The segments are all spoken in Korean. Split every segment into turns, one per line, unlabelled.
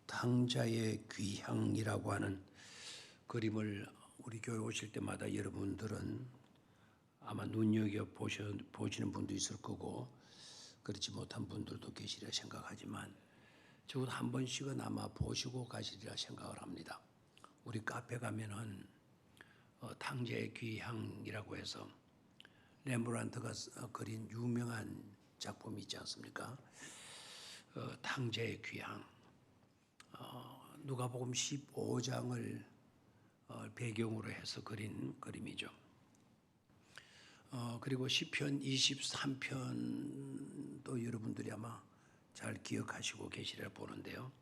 탕자의 귀향이라고 하는 그림을 우리 교회 오실 때마다 여러분들은 아마 눈여겨 보시는 분도 있을 거고 그렇지 못한 분들도 계시리라 생각하지만 적어도 한 번씩은 아마 보시고 가시리라 생각을 합니다. 우리 카페 가면은 탕자의 귀향이라고 해서 렘브란트가 그린 유명한 작품이 있지 않습니까? 탕자의 귀향. 누가복음 15장을 배경으로 해서 그린 그림이죠. 그리고 시편 23편도 여러분들이 아마 잘 기억하시고 계시리라 보는데요.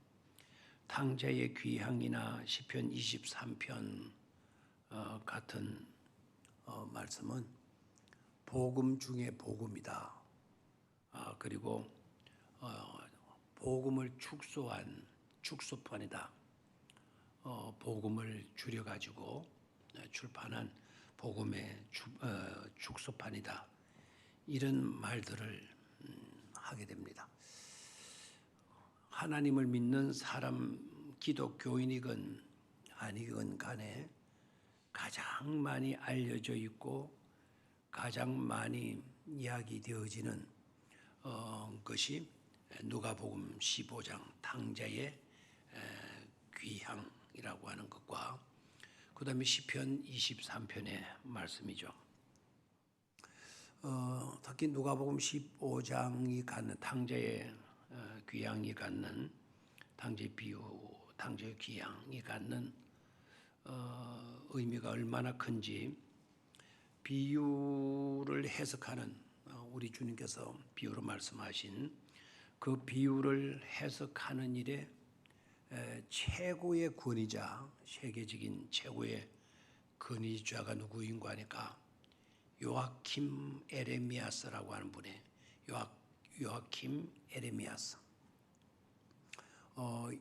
탕자의 귀향이나 시편 23편 같은 말씀은 복음 중에 복음이다. 그리고 복음을 축소한 축소판이다. 복음을 줄여가지고 출판한 복음의 축소판이다. 이런 말들을 하게 됩니다. 하나님을 믿는 사람, 기독교인이건 아니건 간에 가장 많이 알려져 있고 가장 많이 이야기되어지는 것이 누가복음 15장 탕자의 귀향이라고 하는 것과 그 다음에 시편 23편의 말씀이죠. 특히 누가복음 15장이 갖는 탕자의 귀향이 갖는 탕자의 비유, 탕자의 귀향이 갖는 의미가 얼마나 큰지 비유를 해석하는 우리 주님께서 비유로 말씀하신 그 비유를 해석하는 일에 최고의 권위자, 세계적인 최고의 권위자가 누구인가 하니까 요아킴 에레미야스라고 하는 분의 요아킴 에레미야스.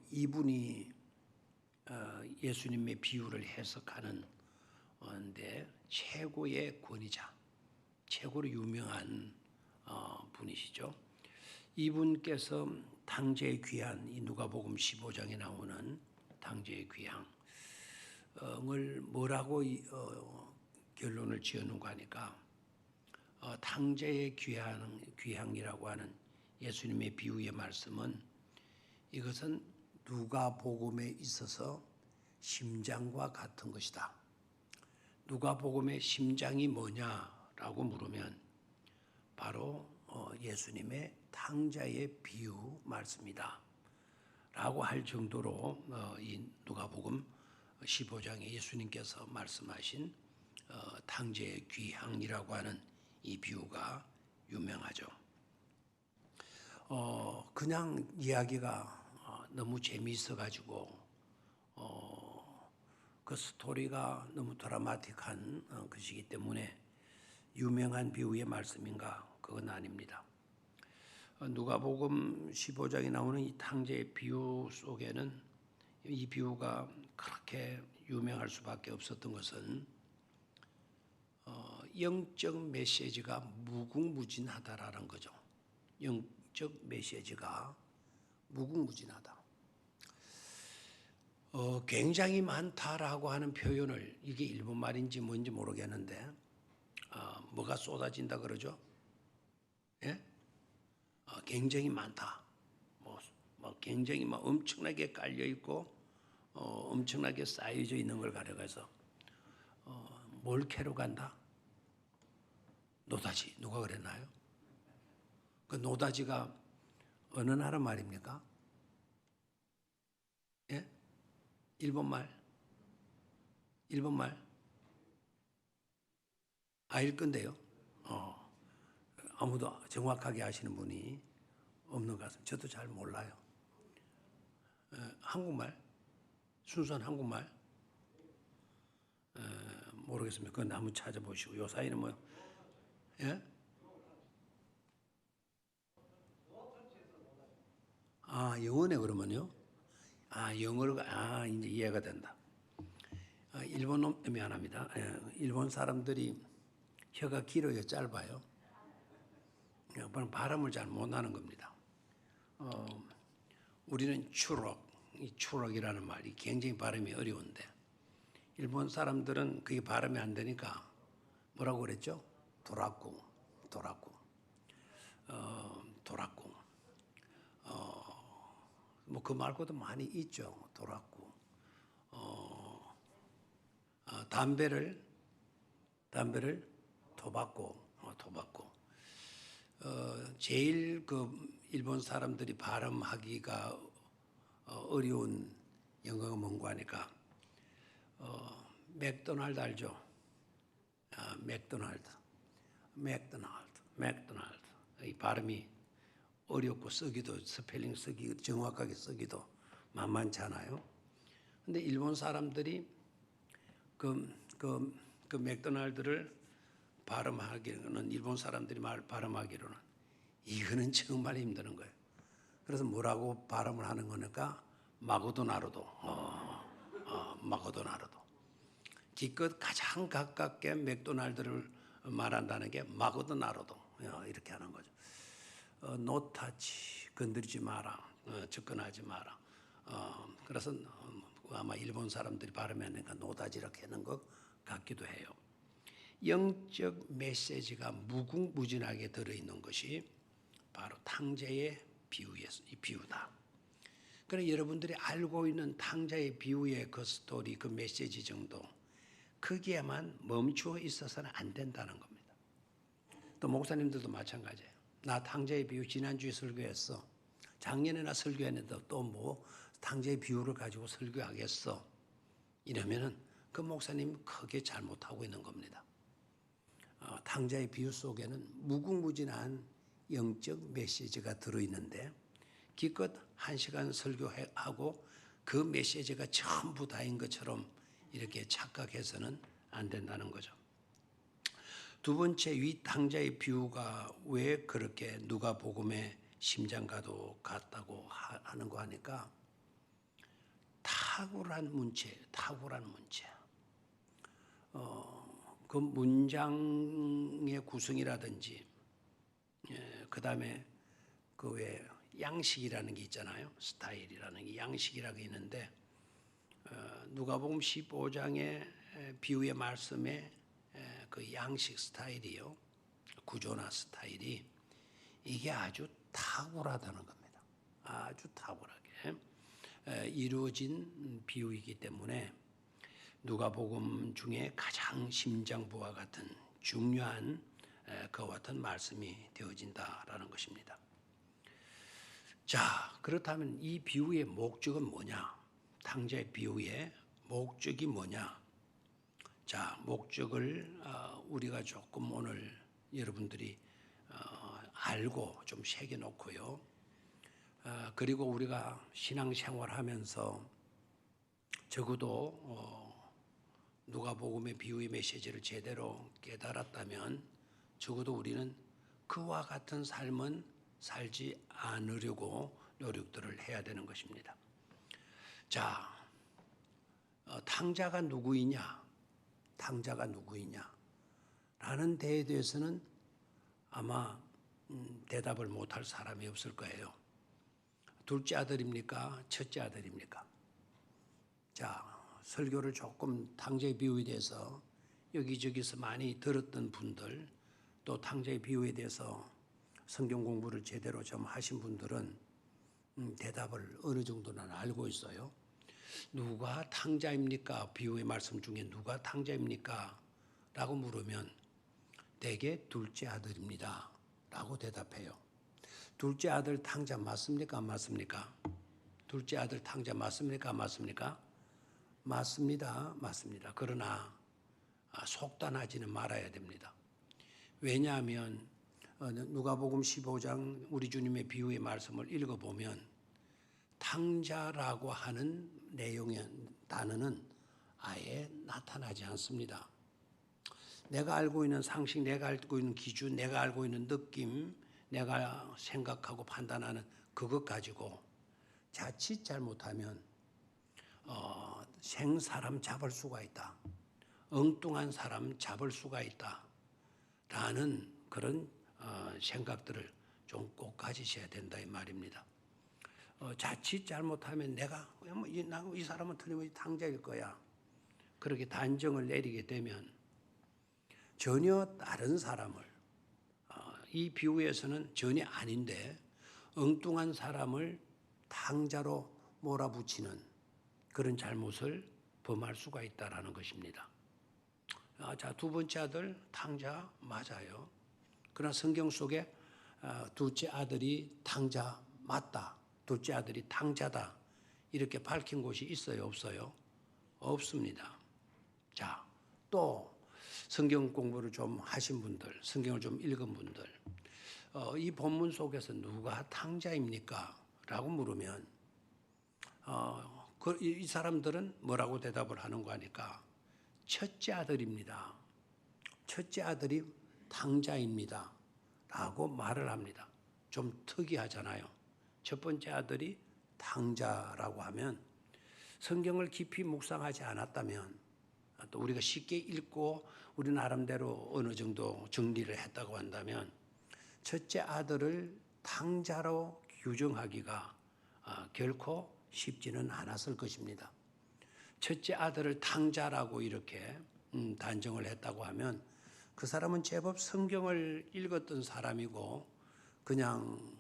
이분이 예수님의 비유를 해석하는 데 최고의 권위자, 최고로 유명한 분이시죠. 이분께서 탕자의 귀향, 이 누가복음 15장에 나오는 탕자의 귀향을 뭐라고 결론을 지었는가 하니까 탕자의 귀향이라고 하는 예수님의 비유의 말씀은 이것은 누가복음에 있어서 심장과 같은 것이다. 누가복음의 심장이 뭐냐라고 물으면 바로 예수님의 탕자의 비유 말씀이다 라고 할 정도로 이 누가복음 15장에 예수님께서 말씀하신 탕자의 귀향이라고 하는 이 비유가 유명하죠. 그냥 이야기가 너무 재미있어 가지고 그 스토리가 너무 드라마틱한 것이기 때문에 유명한 비유의 말씀인가? 그건 아닙니다. 누가복음 15장에 나오는 이 탕자의 비유 속에는 이 비유가 그렇게 유명할 수밖에 없었던 것은 영적 메시지가 무궁무진하다라는 거죠. 영적 메시지가 무궁무진하다. 굉장히 많다라고 하는 표현을 이게 일본 말인지 뭔지 모르겠는데 뭐가 쏟아진다 그러죠? 예? 굉장히 많다. 뭐 굉장히 막 엄청나게 깔려 있고 엄청나게 쌓여져 있는 걸 가져가서 뭘 캐러 간다? 노다지. 누가 그랬나요? 그 노다지가 어느 나라 말입니까? 예? 일본 말? 일본 말? 알 건데요. 아무도 정확하게 아시는 분이 없는 것 같습니다. 저도 잘 몰라요. 한국말? 순수한 한국말? 모르겠습니다. 그건 한번 찾아보시고. 요 사이는 뭐, 예? 영어네, 그러면요? 영어가, 이제 이해가 된다. 일본 놈, 미안합니다. 일본 사람들이 혀가 길어요, 짧아요? 발음을 잘 못하는 겁니다. 우리는 이 추럭이라는 말이 굉장히 발음이 어려운데 일본 사람들은 그게 발음이 안 되니까 뭐라고 그랬죠? 도라쿠, 도라쿠, 도라쿠. 뭐 그 말고도 많이 있죠. 도라쿠. 담배를 토바코, 토바코. 제일 그 일본 사람들이 발음하기가 어려운 영어가 뭔가 하니까 맥도날드 알죠? 맥도날드. 이 발음이 어렵고 쓰기도 스펠링 쓰기 정확하게 쓰기도 만만찮아요. 근데 일본 사람들이 그 맥도날드를 발음하기로는 일본 사람들이 발음하기로는 이거는 정말 힘드는 거예요. 그래서 뭐라고 발음을 하는 거니까 마고도나루도, 마고도나루도. 기껏 가장 가깝게 맥도날드를 말한다는 게 마고도나루도 이렇게 하는 거죠. 노타치 건드리지 마라, 접근하지 마라. 그래서 아마 일본 사람들이 발음하니까 노다지 이렇게 하는 것 같기도 해요. 영적 메시지가 무궁무진하게 들어있는 것이 바로 탕자의 비유다. 그래서 여러분들이 알고 있는 탕자의 비유의 그 스토리, 그 메시지 정도 거기에만 멈추어 있어서는 안 된다는 겁니다. 또 목사님들도 마찬가지예요. 나 탕자의 비유 지난주에 설교했어. 작년에나 설교했는데 또 뭐 탕자의 비유를 가지고 설교하겠어. 이러면은 그 목사님 크게 잘못하고 있는 겁니다. 탕자의 비유 속에는 무궁무진한 영적 메시지가 들어있는데 기껏 1시간 설교하고 그 메시지가 전부 다인 것처럼 이렇게 착각해서는 안 된다는 거죠. 두 번째, 이 탕자의 비유가 왜 그렇게 누가복음의 심장과도 같다고 하는 거 하니까 탁월한 문체. 그 문장의 구성이라든지, 그 다음에 그 외에 양식이라는 게 있잖아요. 스타일이라는 게 양식이라고 있는데, 누가복음 15장의 비유의 말씀에 그 양식 스타일이요, 구조나 스타일이 이게 아주 탁월하다는 겁니다. 아주 탁월하게 이루어진 비유이기 때문에 누가복음 중에 가장 심장부와 같은 중요한 그와 같은 말씀이 되어진다라는 것입니다. 자, 그렇다면 이 비유의 목적은 뭐냐? 탕자의 비유의 목적이 뭐냐? 자, 목적을 우리가 조금 오늘 여러분들이 알고 좀 새겨놓고요. 그리고 우리가 신앙생활하면서 적어도 누가복음의 비유의 메시지를 제대로 깨달았다면 적어도 우리는 그와 같은 삶은 살지 않으려고 노력들을 해야 되는 것입니다. 자, 탕자가 누구이냐? 라는 데에 대해서는 아마 대답을 못할 사람이 없을 거예요. 둘째 아들입니까? 첫째 아들입니까? 자, 설교를 조금 탕자의 비유에 대해서 여기저기서 많이 들었던 분들, 또 탕자의 비유에 대해서 성경 공부를 제대로 좀 하신 분들은 대답을 어느 정도는 알고 있어요. 누가 탕자입니까? 비유의 말씀 중에 누가 탕자입니까? 라고 물으면 대개 둘째 아들입니다 라고 대답해요. 둘째 아들 탕자 맞습니까? 안 맞습니까? 둘째 아들 탕자 맞습니까? 안 맞습니까? 맞습니다. 그러나 속단하지는 말아야 됩니다. 왜냐하면 누가복음 15장 우리 주님의 비유의 말씀을 읽어보면 탕자라고 하는 내용의 단어는 아예 나타나지 않습니다. 내가 알고 있는 상식, 내가 알고 있는 기준, 내가 알고 있는 느낌, 내가 생각하고 판단하는 그것 가지고 자칫 잘못하면 생사람 잡을 수가 있다. 엉뚱한 사람 잡을 수가 있다. 라는 그런 생각들을 좀 꼭 가지셔야 된다 이 말입니다. 자칫 잘못하면 내가 이 사람은 틀림없이 탕자일 거야. 그렇게 단정을 내리게 되면 전혀 다른 사람을 이 비유에서는 전혀 아닌데 엉뚱한 사람을 탕자로 몰아붙이는 그런 잘못을 범할 수가 있다라는 것입니다. 자, 두 번째 아들 탕자 맞아요. 그러나 성경 속에 둘째 아들이 탕자 맞다. 둘째 아들이 탕자다. 이렇게 밝힌 곳이 있어요, 없어요? 없습니다. 자, 또 성경 공부를 좀 하신 분들, 성경을 좀 읽은 분들, 이 본문 속에서 누가 탕자입니까? 라고 물으면 이 사람들은 뭐라고 대답을 하는 거 하니까 첫째 아들입니다. 첫째 아들이 탕자입니다. 라고 말을 합니다. 좀 특이하잖아요. 첫 번째 아들이 탕자라고 하면 성경을 깊이 묵상하지 않았다면 또 우리가 쉽게 읽고 우리 나름대로 어느 정도 정리를 했다고 한다면 첫째 아들을 탕자로 규정하기가 결코 쉽지는 않았을 것입니다. 첫째 아들을 탕자라고 이렇게 단정을 했다고 하면 그 사람은 제법 성경을 읽었던 사람이고 그냥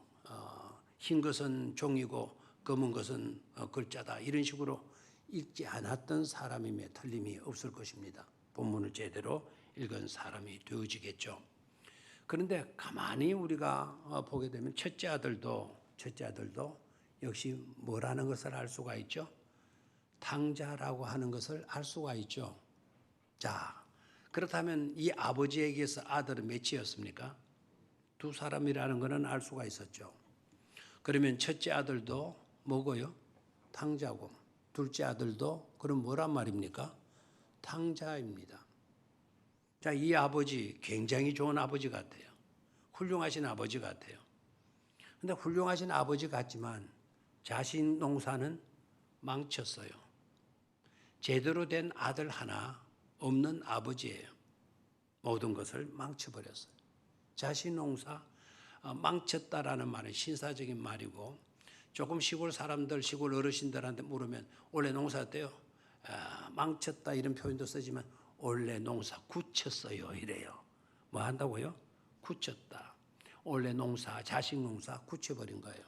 흰 것은 종이고 검은 것은 글자다 이런 식으로 읽지 않았던 사람임에 틀림이 없을 것입니다. 본문을 제대로 읽은 사람이 되어지겠죠. 그런데 가만히 우리가 보게 되면 첫째 아들도 역시 뭐라는 것을 알 수가 있죠. 탕자라고 하는 것을 알 수가 있죠. 자, 그렇다면 이 아버지에게서 아들은 몇이었습니까? 두 사람이라는 것은 알 수가 있었죠. 그러면 첫째 아들도 뭐고요? 탕자고 둘째 아들도 그럼 뭐란 말입니까? 탕자입니다. 자, 이 아버지 굉장히 좋은 아버지 같아요. 훌륭하신 아버지 같아요. 그런데 훌륭하신 아버지 같지만 자신 농사는 망쳤어요. 제대로 된 아들 하나 없는 아버지예요. 모든 것을 망쳐버렸어요. 자신 농사 망쳤다라는 말은 신사적인 말이고 조금 시골 사람들, 시골 어르신들한테 물으면 원래 농사 어때요? 망쳤다 이런 표현도 쓰지만 원래 농사 굳혔어요 이래요. 뭐 한다고요? 굳혔다. 원래 농사, 자식 농사 굳혀버린 거예요.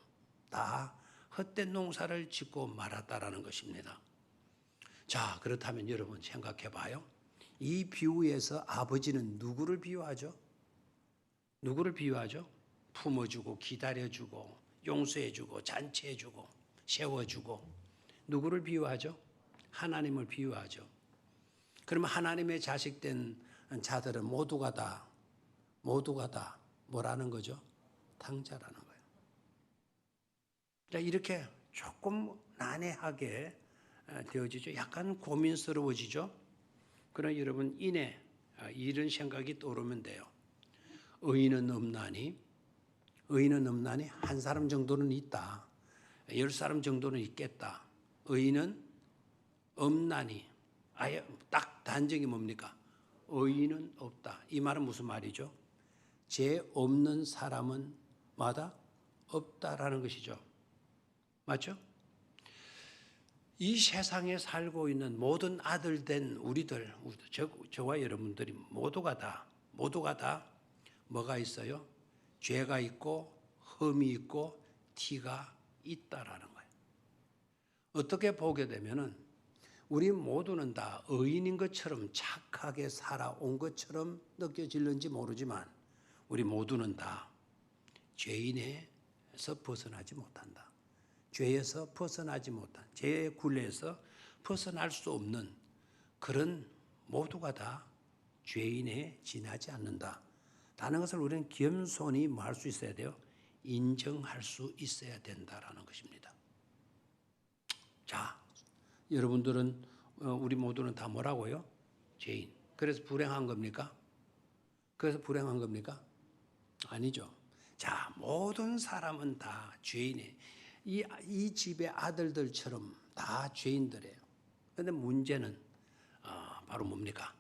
다 헛된 농사를 짓고 말았다라는 것입니다. 자, 그렇다면 여러분 생각해 봐요. 이 비유에서 아버지는 누구를 비유하죠? 누구를 비유하죠? 품어주고 기다려주고 용서해주고 잔치해주고 세워주고 누구를 비유하죠? 하나님을 비유하죠. 그러면 하나님의 자식된 자들은 모두가 다 뭐라는 거죠? 탕자라는 거예요. 자, 이렇게 조금 난해하게 되어지죠. 약간 고민스러워지죠. 그러나 여러분 이런 생각이 떠오르면 돼요. 의인은 없나니 한 사람 정도는 있다. 10사람 정도는 있겠다. 의인은 없나니 아예 딱 단정이 뭡니까? 의인은 없다. 이 말은 무슨 말이죠? 죄 없는 사람은 마다 없다라는 것이죠. 맞죠? 이 세상에 살고 있는 모든 아들 된 우리들, 저와 여러분들이 모두가 다 뭐가 있어요? 죄가 있고 흠이 있고 티가 있다라는 거예요. 어떻게 보게 되면은 우리 모두는 다 의인인 것처럼 착하게 살아온 것처럼 느껴질는지 모르지만 우리 모두는 다 죄인에서 벗어나지 못한다. 죄에서 벗어나지 못한, 죄의 굴레에서 벗어날 수 없는 그런 모두가 다 죄인에 지나지 않는다. 라는 것을 우리는 겸손히 뭐 할 수 있어야 돼요? 인정할 수 있어야 된다라는 것입니다. 자, 여러분들은 우리 모두는 다 뭐라고요? 죄인. 그래서 불행한 겁니까? 아니죠. 자, 모든 사람은 다 죄인이에요. 이 집의 아들들처럼 다 죄인들이에요. 그런데 문제는 바로 뭡니까?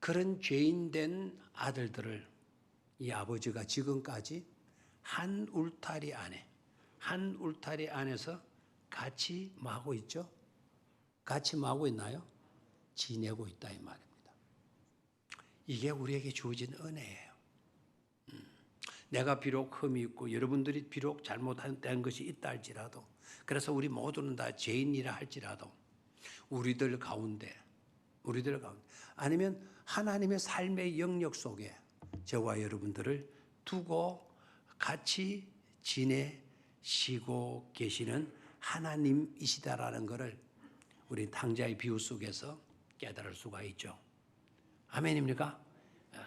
그런 죄인된 아들들을 이 아버지가 지금까지 한 울타리 안에서 같이 뭐 하고 있죠? 같이 뭐 하고 있나요? 지내고 있다 이 말입니다. 이게 우리에게 주어진 은혜예요. 내가 비록 흠이 있고 여러분들이 비록 잘못된 것이 있다 할지라도, 그래서 우리 모두는 다 죄인이라 할지라도 우리들 가운데 아니면 하나님의 삶의 영역 속에 저와 여러분들을 두고 같이 지내시고 계시는 하나님이시다라는 것을 우리 탕자의 비유 속에서 깨달을 수가 있죠. 아멘입니까?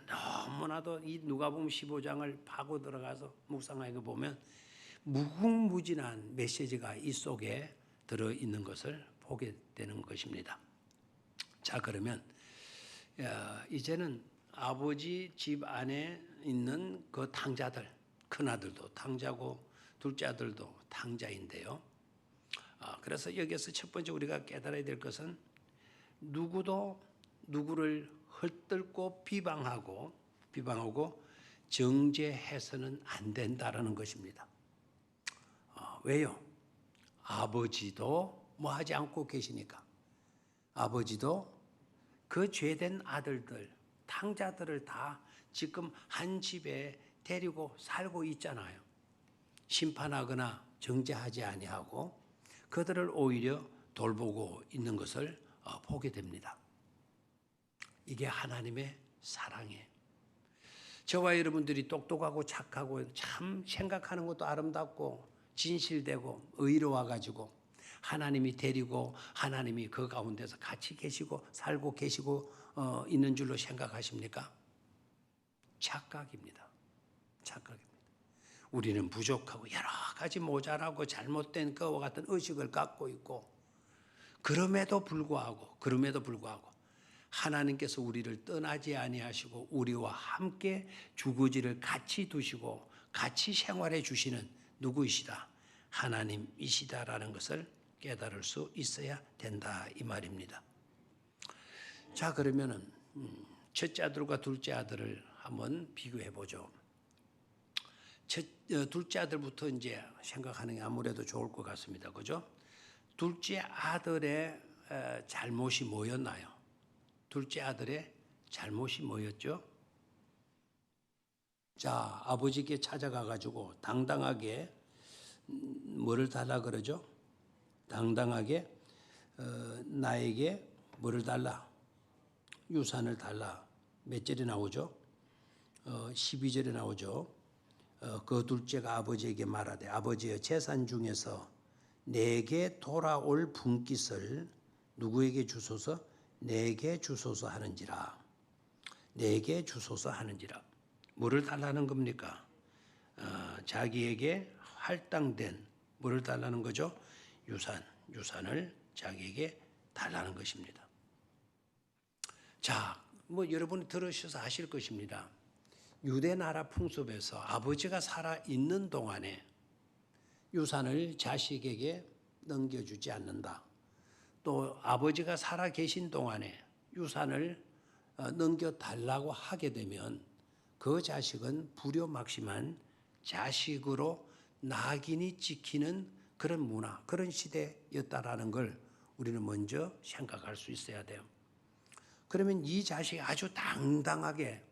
너무나도 이 누가복음 15장을 파고 들어가서 묵상하게 보면 무궁무진한 메시지가 이 속에 들어있는 것을 보게 되는 것입니다. 자, 그러면 이제는 아버지 집 안에 있는 그 탕자들, 큰아들도 탕자고 둘째 아들도 탕자인데요. 그래서 여기서 첫 번째 우리가 깨달아야 될 것은 누구도 누구를 헐뜯고 비방하고 정죄해서는 안 된다라는 것입니다. 왜요? 아버지도 뭐 하지 않고 계시니까. 아버지도 그 죄된 아들들, 탕자들을 다 지금 한 집에 데리고 살고 있잖아요. 심판하거나 정죄하지 아니하고 그들을 오히려 돌보고 있는 것을 보게 됩니다. 이게 하나님의 사랑이에요. 저와 여러분들이 똑똑하고 착하고 참 생각하는 것도 아름답고 진실되고 의로워가지고 하나님이 데리고 하나님이 그 가운데서 같이 계시고 살고 계시고 있는 줄로 생각하십니까? 착각입니다. 우리는 부족하고 여러 가지 모자라고 잘못된 것과 같은 의식을 갖고 있고 그럼에도 불구하고 하나님께서 우리를 떠나지 아니하시고 우리와 함께 주거지를 같이 두시고 같이 생활해 주시는 누구이시다? 하나님이시다라는 것을 깨달을 수 있어야 된다 이 말입니다. 자, 그러면은 첫째 아들과 둘째 아들을 한번 비교해 보죠. 둘째 아들부터 이제 생각하는 게 아무래도 좋을 것 같습니다. 그죠? 둘째 아들의 잘못이 뭐였나요? 둘째 아들의 잘못이 뭐였죠? 자, 아버지께 찾아가 가지고 당당하게 뭐를 달라 그러죠? 당당하게 나에게 뭐를 달라? 유산을 달라. 몇 절에 나오죠? 12절에 나오죠. 그 둘째가 아버지에게 말하되 아버지여 재산 중에서 내게 돌아올 분깃을 누구에게 주소서? 내게 주소서 하는지라. 내게 주소서 하는지라. 뭐를 달라는 겁니까? 자기에게 할당된 뭐를 달라는 거죠? 유산을 자기에게 달라는 것입니다. 자, 뭐 여러분이 들으셔서 아실 것입니다. 유대 나라 풍습에서 아버지가 살아 있는 동안에 유산을 자식에게 넘겨주지 않는다. 또 아버지가 살아 계신 동안에 유산을 넘겨달라고 하게 되면 그 자식은 불효막심한 자식으로 낙인이 찍히는 그런 문화, 그런 시대였다라는 걸 우리는 먼저 생각할 수 있어야 돼요. 그러면 이 자식이 아주 당당하게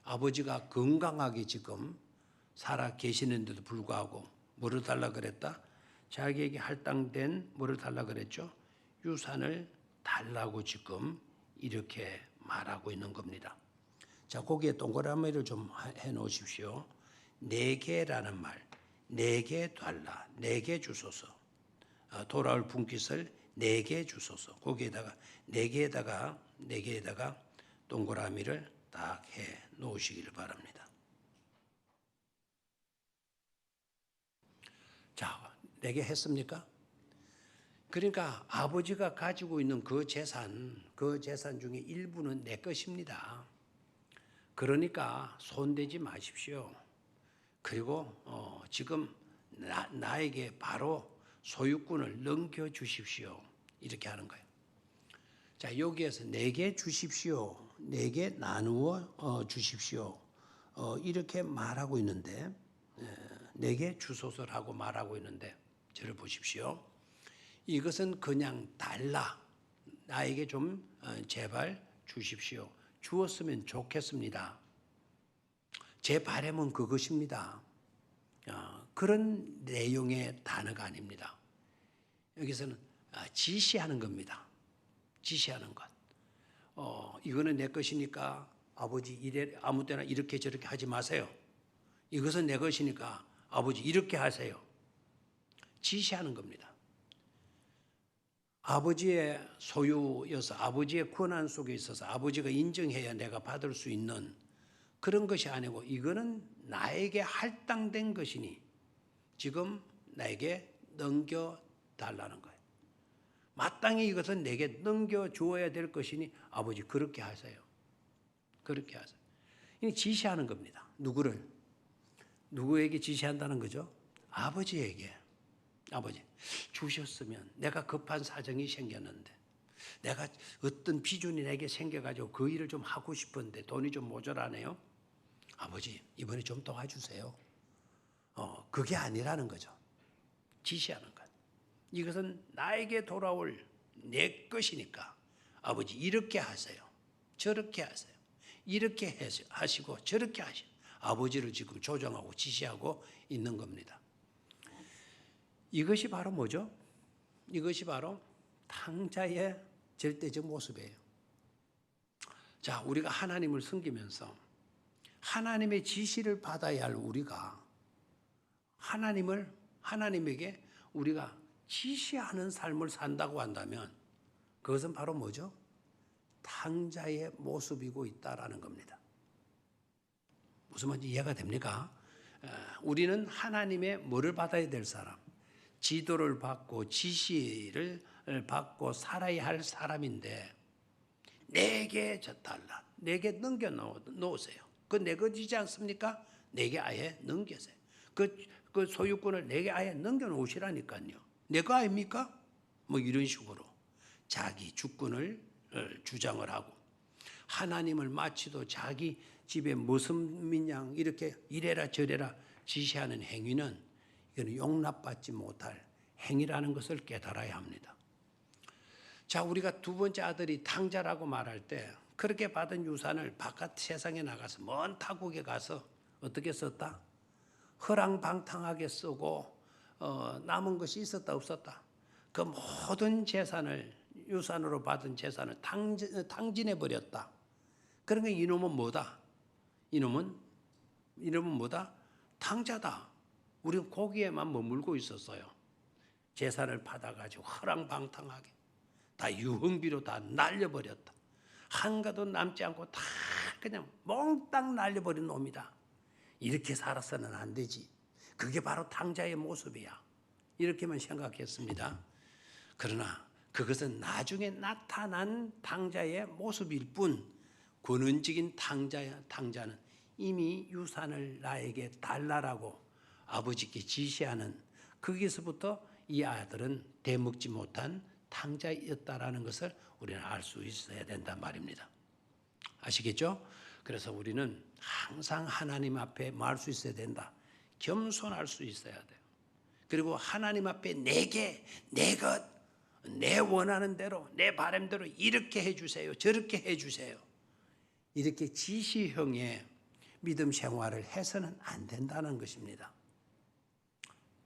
아버지가 건강하게 지금 살아 계시는데도 불구하고 뭐를 달라 그랬다? 자기에게 할당된 뭐를 달라 그랬죠? 유산을 달라고 지금 이렇게 말하고 있는 겁니다. 자, 거기에 동그라미를 좀 해 놓으십시오. 내게라는 말, 내게 달라, 내게 주소서. 돌아올 분깃을 내게 주소서. 거기에다가 네개에다가 동그라미를 딱 해 놓으시기를 바랍니다. 자, 내게 했습니까? 그러니까 아버지가 가지고 있는 그 재산 중에 일부는 내 것입니다. 그러니까 손대지 마십시오. 그리고 지금 나에게 바로 소유권을 넘겨주십시오. 이렇게 하는 거예요. 자, 여기에서 내게 주십시오. 내게 나누어 주십시오. 이렇게 말하고 있는데 내게 주소서라고 말하고 있는데 저를 보십시오. 이것은 그냥 달라. 나에게 좀 제발 주십시오. 주었으면 좋겠습니다. 제 바람은 그것입니다. 그런 내용의 단어가 아닙니다. 여기서는 지시하는 겁니다. 지시하는 것. 이거는 내 것이니까 아버지 이래 아무 때나 이렇게 저렇게 하지 마세요. 이것은 내 것이니까 아버지 이렇게 하세요. 지시하는 겁니다. 아버지의 소유여서 아버지의 권한 속에 있어서 아버지가 인정해야 내가 받을 수 있는 그런 것이 아니고 이거는 나에게 할당된 것이니 지금 나에게 넘겨달라는 거예요. 마땅히 이것은 내게 넘겨주어야 될 것이니 아버지 그렇게 하세요. 그렇게 하세요. 이 지시하는 겁니다. 누구를? 누구에게 지시한다는 거죠? 아버지에게. 아버지 주셨으면 내가 급한 사정이 생겼는데 내가 어떤 비준이 내게 생겨가지고 그 일을 좀 하고 싶은데 돈이 좀 모자라네요. 아버지 이번에 좀 도와주세요. 그게 아니라는 거죠. 지시하는 것. 이것은 나에게 돌아올 내 것이니까 아버지 이렇게 하세요. 저렇게 하세요. 이렇게 하시고 저렇게 하시고 아버지를 지금 조정하고 지시하고 있는 겁니다. 이것이 바로 뭐죠? 이것이 바로 탕자의 절대적 모습이에요. 자, 우리가 하나님을 섬기면서 하나님의 지시를 받아야 할 우리가 하나님에게 우리가 지시하는 삶을 산다고 한다면 그것은 바로 뭐죠? 탕자의 모습이고 있다라는 겁니다. 무슨 말인지 이해가 됩니까? 우리는 하나님의 뭐를 받아야 될 사람? 지도를 받고 지시를 받고 살아야 할 사람인데 내게 달라. 내게 넘겨 놓으세요. 그 내 것이지 않습니까? 내게 아예 넘겨세요. 그 소유권을 내게 아예 넘겨 놓으시라니까요. 내 거 아닙니까? 뭐 이런 식으로 자기 주권을 주장을 하고 하나님을 마치도 자기 집에 무슨 양 이렇게 이래라 저래라 지시하는 행위는 이거는 용납받지 못할 행위라는 것을 깨달아야 합니다. 자, 우리가 두 번째 아들이 탕자라고 말할 때 그렇게 받은 유산을 바깥 세상에 나가서 먼 타국에 가서 어떻게 썼다? 허랑방탕하게 쓰고 남은 것이 있었다 없었다. 그 모든 재산을 유산으로 받은 재산을 탕진해 버렸다. 그러니까 이놈은 뭐다? 이놈은 뭐다? 탕자다. 우리는 거기에만 머물고 있었어요. 재산을 받아가지고 허랑방탕하게 다 유흥비로 다 날려버렸다. 한가도 남지 않고 다 그냥 몽땅 날려버린 놈이다. 이렇게 살아서는 안 되지. 그게 바로 탕자의 모습이야. 이렇게만 생각했습니다. 그러나 그것은 나중에 나타난 탕자의 모습일 뿐 권원적인 탕자는 이미 유산을 나에게 달라라고 아버지께 지시하는 거기서부터 이 아들은 대먹지 못한 탕자였다라는 것을 우리는 알 수 있어야 된단 말입니다. 아시겠죠? 그래서 우리는 항상 하나님 앞에 뭐 할 수 있어야 된다. 겸손할 수 있어야 돼요. 그리고 하나님 앞에 내게 내 것, 내 원하는 대로 내 바람대로 이렇게 해주세요. 저렇게 해주세요. 이렇게 지시형의 믿음 생활을 해서는 안 된다는 것입니다.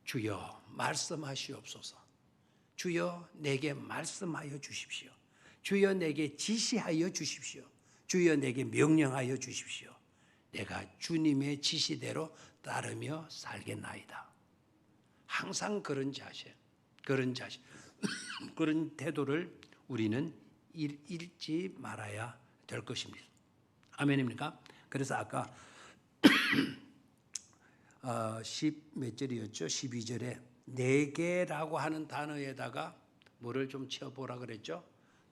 주여 말씀하시옵소서. 주여 내게 말씀하여 주십시오. 주여 내게 지시하여 주십시오. 주여 내게 명령하여 주십시오. 내가 주님의 지시대로 따르며 살겠나이다. 항상 그런 자세, 그런 태도를 우리는 잃지 말아야 될 것입니다. 아멘입니까? 그래서 아까 10몇 절이었죠? 12절에 내게라고 하는 단어에다가 뭐를 좀 쳐보라 그랬죠?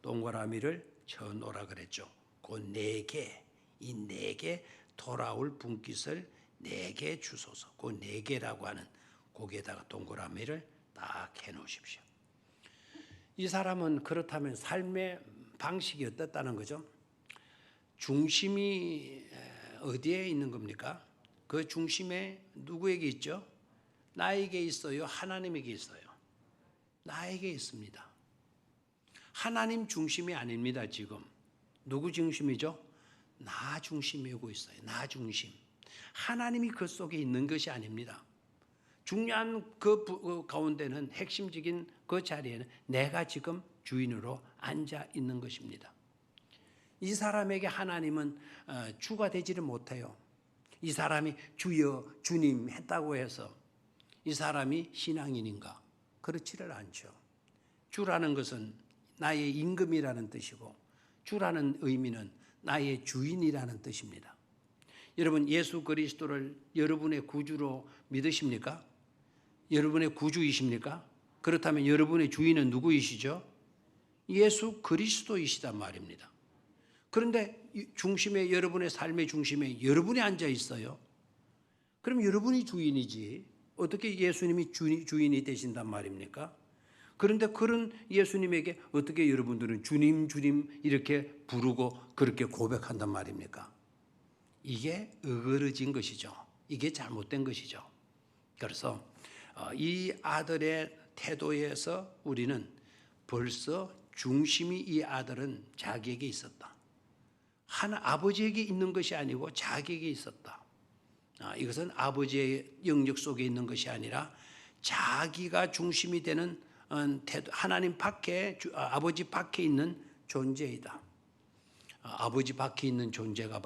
동그라미를 쳐놓으라 그랬죠. 그 내게, 이 내게 돌아올 분깃을 내게 주소서. 그 내게라고 하는 거기에다가 동그라미를 딱 해놓으십시오. 이 사람은 그렇다면 삶의 방식이 어떻다는 거죠? 중심이 어디에 있는 겁니까? 그 중심에 누구에게 있죠? 나에게 있어요? 하나님에게 있어요? 나에게 있습니다. 하나님 중심이 아닙니다, 지금. 누구 중심이죠? 나 중심이고 있어요. 나 중심. 하나님이 그 속에 있는 것이 아닙니다. 중요한 그 가운데는 핵심적인 그 자리에는 내가 지금 주인으로 앉아 있는 것입니다. 이 사람에게 하나님은 주가 되지를 못해요. 이 사람이 주여 주님 했다고 해서 이 사람이 신앙인인가? 그렇지를 않죠. 주라는 것은 나의 임금이라는 뜻이고 주라는 의미는 나의 주인이라는 뜻입니다. 여러분 예수 그리스도를 여러분의 구주로 믿으십니까? 여러분의 구주이십니까? 그렇다면 여러분의 주인은 누구이시죠? 예수 그리스도이시단 말입니다. 그런데 중심에 여러분의 삶의 중심에 여러분이 앉아 있어요. 그럼 여러분이 주인이지 어떻게 예수님이 주인이 되신단 말입니까? 그런데 그런 예수님에게 어떻게 여러분들은 주님 주님 이렇게 부르고 그렇게 고백한단 말입니까? 이게 어그러진 것이죠. 이게 잘못된 것이죠. 그래서 이 아들의 태도에서 우리는 벌써 중심이 이 아들은 자기에게 있었다. 아버지에게 있는 것이 아니고 자기에게 있었다. 이것은 아버지의 영역 속에 있는 것이 아니라 자기가 중심이 되는 태도, 하나님 밖에 아버지 밖에 있는 존재이다. 아버지 밖에 있는 존재가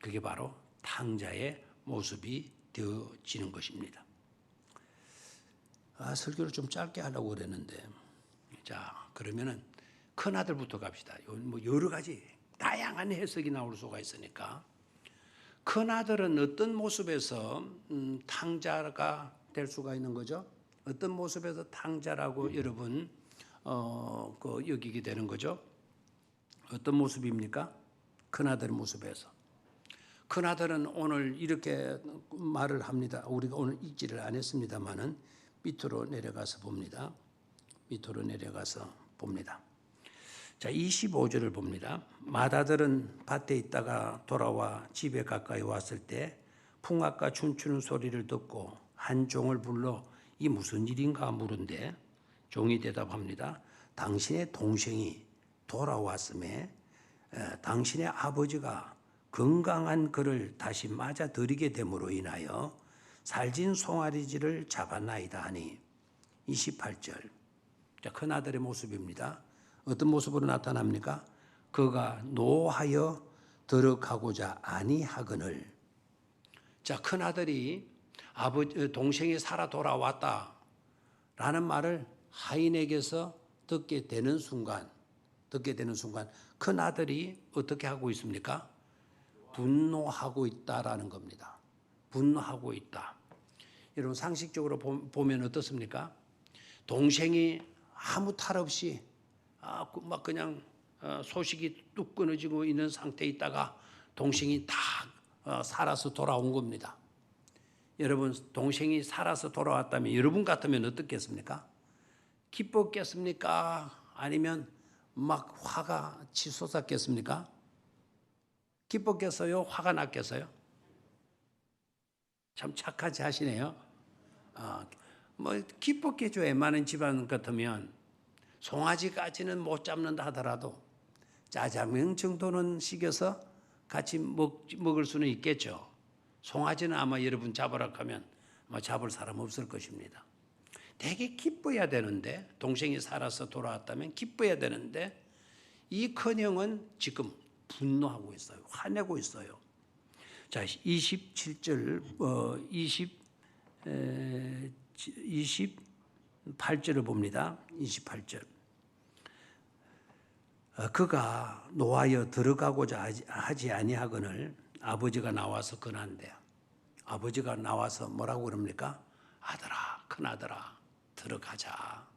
그게 바로 탕자의 모습이 되어지는 것입니다. 설교를 좀 짧게 하려고 그랬는데, 자 그러면은 큰 아들부터 갑시다. 뭐 여러 가지 다양한 해석이 나올 수가 있으니까 큰 아들은 어떤 모습에서 탕자가 될 수가 있는 거죠? 어떤 모습에서 탕자라고 여러분 여기게 되는 거죠? 어떤 모습입니까? 큰 아들의 모습에서. 큰 아들은 오늘 이렇게 말을 합니다. 우리가 오늘 읽지를 안 했습니다만은 밑으로 내려가서 봅니다. 밑으로 내려가서 봅니다. 자, 25절을 봅니다. 맏아들은 밭에 있다가 돌아와 집에 가까이 왔을 때 풍악과 춤추는 소리를 듣고 한 종을 불러 이 무슨 일인가 물은데 종이 대답합니다. 당신의 동생이 돌아왔음에 당신의 아버지가 건강한 그를 다시 맞아 들이게 됨으로 인하여 살진 송아리쥐를 잡았나이다 하니 28절. 자, 큰아들의 모습입니다. 어떤 모습으로 나타납니까? 그가 노하여 들어가고자 아니하거늘. 자, 큰아들이 동생이 살아 돌아왔다 라는 말을 하인에게서 듣게 되는 순간 큰아들이 어떻게 하고 있습니까? 분노하고 있다라는 겁니다. 분노하고 있다. 여러분 상식적으로 보면 어떻습니까? 동생이 아무 탈 없이 막 그냥 소식이 뚝 끊어지고 있는 상태에 있다가 동생이 다 살아서 돌아온 겁니다. 여러분 동생이 살아서 돌아왔다면 여러분 같으면 어떻겠습니까? 기뻤겠습니까? 아니면 막 화가 치솟았겠습니까? 기뻤겠어요? 화가 났겠어요? 참 착하지 하시네요. 뭐 기뻤겠죠. 웬만한 집안 같으면 송아지까지는 못 잡는다 하더라도 짜장면 정도는 식여서 같이 먹을 수는 있겠죠. 송아지는 아마 여러분 잡으라 하면 아마 잡을 사람 없을 것입니다. 되게 기뻐야 되는데 동생이 살아서 돌아왔다면 기뻐야 되는데 이 큰형은 지금 분노하고 있어요. 화내고 있어요. 자, 27절 28절을 봅니다. 28절. 그가 노하여 들어가고자 하지 아니하거늘 아버지가 나와서 권한대. 아버지가 나와서 뭐라고 그럽니까? 아들아, 큰아들아, 들어가자.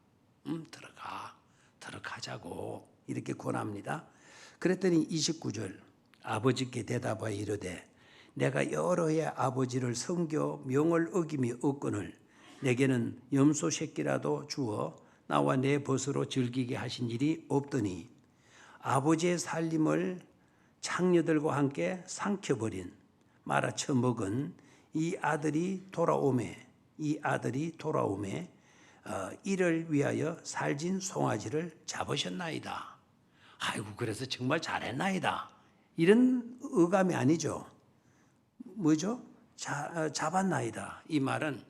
들어가자고 이렇게 권합니다. 그랬더니 29절 아버지께 대답하여 이르되 내가 여러 해 아버지를 섬겨 명을 어김이 없거늘 내게는 염소 새끼라도 주어 나와 내 벗으로 즐기게 하신 일이 없더니 아버지의 살림을 창녀들과 함께 삼켜버린, 말아 처먹은 이 아들이 돌아오매 이를 위하여 살진 송아지를 잡으셨나이다. 아이고, 그래서 정말 잘했나이다, 이런 의감이 아니죠. 뭐죠? 잡았나이다. 이 말은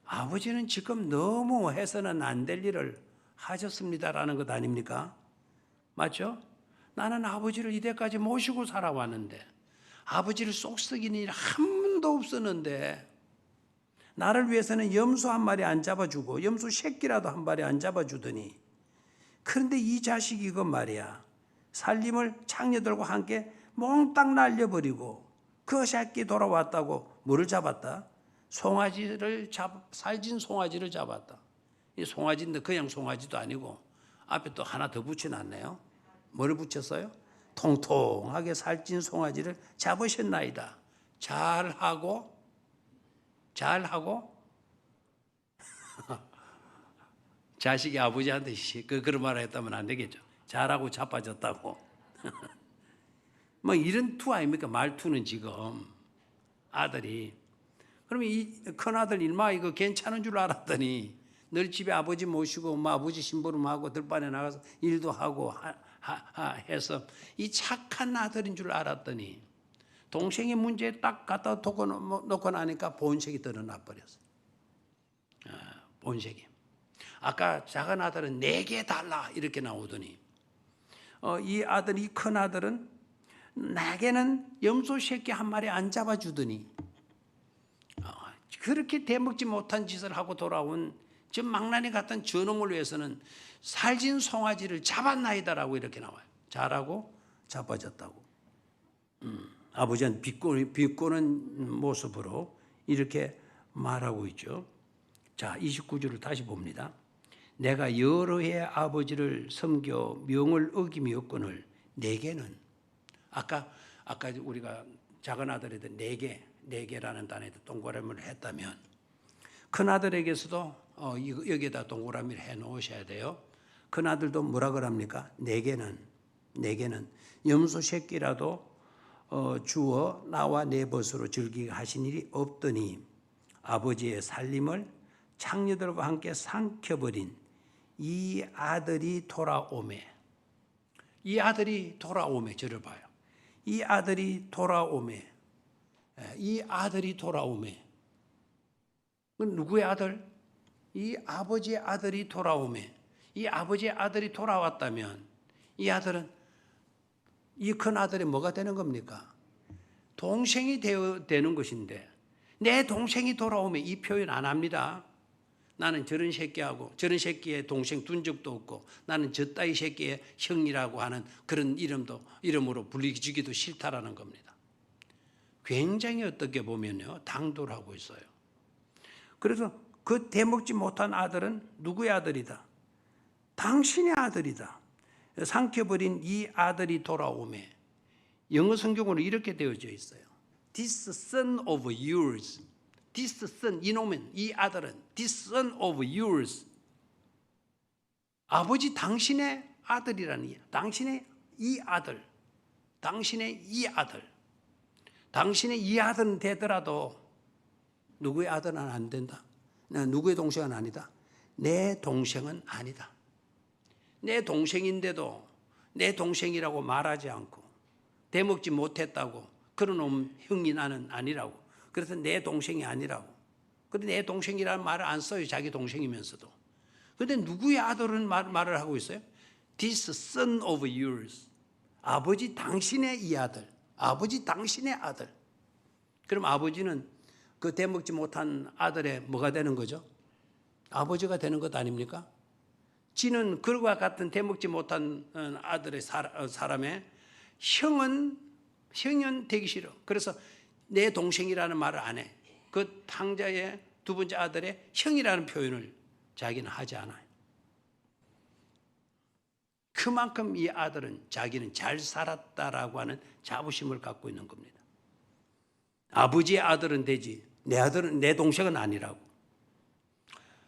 아버지는 지금 너무 해서는 안 될 일을 하셨습니다라는 것 아닙니까? 맞죠? 나는 아버지를 이때까지 모시고 살아왔는데, 아버지를 쏙썩이는 일 한 번도 없었는데, 나를 위해서는 염소 한 마리 안 잡아주고 염소 새끼라도 한 마리 안 잡아주더니, 그런데 이 자식이 이건 말이야, 살림을 창녀들과 함께 몽땅 날려버리고 그 새끼 돌아왔다고 뭐를 잡았다? 살진 송아지를 잡았다. 이 송아지인데 그냥 송아지도 아니고 앞에 또 하나 더 붙여놨네요. 뭐를 붙였어요? 통통하게 살찐 송아지를 잡으셨나이다. 잘하고 자식이 아버지한테 그런 말을 했다면 안 되겠죠. 잘하고 자빠졌다고. 뭐 이런 투 아닙니까? 말투는 지금 아들이. 그러면 이 큰아들 일마 이거 괜찮은 줄 알았더니 늘 집에 아버지 모시고 뭐 아버지 심부름하고 들판에 나가서 일도 하고 해서 이 착한 아들인 줄 알았더니 동생의 문제에 딱 갖다 놓고 나니까 본색이 드러나 버렸어요. 본색이. 아까 작은 아들은 4개 달라 이렇게 나오더니 이 아들, 이 큰 아들은 나에게는 염소 새끼 한 마리 안 잡아주더니 그렇게 대먹지 못한 짓을 하고 돌아온 저 망나니 같은 저놈을 위해서는 살진 송아지를 잡았나이다라고 이렇게 나와요. 잘하고 자빠졌다고. 아버지는 비꼬는 모습으로 이렇게 말하고 있죠. 자, 29절을 다시 봅니다. 내가 여러 해 아버지를 섬겨 명을 어김이었거늘 내게는, 아까 우리가 작은 아들에도 4개라는 단어에 동그라미를 했다면 큰 아들에게서도 여기에다 동그라미를 해 놓으셔야 돼요. 큰 아들도 뭐라 그럽니까? 내게는 염소 새끼라도 주어 나와 내 벗으로 즐기게 하신 일이 없더니 아버지의 살림을 창녀들과 함께 삼켜버린 이 아들이 돌아오매. 저를 봐요. 이 아들이 돌아오매. 그건 누구의 아들? 이 아버지의 아들이 돌아오매. 이 아버지의 아들이 돌아왔다면 이 아들은, 이 큰 아들이 뭐가 되는 겁니까? 동생이 되는 것인데, 내 동생이 돌아오면 이 표현 안 합니다. 나는 저런 새끼하고 저런 새끼의 동생 둔 적도 없고 나는 저 따위 새끼의 형이라고 하는 그런 이름으로 불리기도 싫다라는 겁니다. 굉장히 어떻게 보면요, 당돌하고 있어요. 그래서 그 대먹지 못한 아들은 누구의 아들이다? 당신의 아들이다. 삼켜버린 이 아들이 돌아오매. 영어 성경으로 이렇게 되어져 있어요. This son of yours. This son, 이놈은, 이 아들은 This son of yours. 아버지 당신의 아들이라는 이야. 당신의 이 아들. 당신의 이 아들은 되더라도 누구의 아들은 안 된다. 누구의 동생은 아니다. 내 동생은 아니다. 내 동생인데도 내 동생이라고 말하지 않고 대먹지 못했다고 그런 놈 형이 나는 아니라고. 그래서 내 동생이 아니라고. 그런데 내 동생이라는 말을 안 써요. 자기 동생이면서도. 그런데 누구의 아들은 말을 하고 있어요? This son of yours. 아버지 당신의 이 아들. 아버지 당신의 아들. 그럼 아버지는 그 대먹지 못한 아들의 뭐가 되는 거죠? 아버지가 되는 것 아닙니까? 지는 그와 같은 대먹지 못한 아들의 사람의 형은 되기 싫어. 그래서 내 동생이라는 말을 안 해. 그 탕자의 두 번째 아들의 형이라는 표현을 자기는 하지 않아요. 그만큼 이 아들은 자기는 잘 살았다라고 하는 자부심을 갖고 있는 겁니다. 아버지의 아들은 되지 내 동생은 아니라고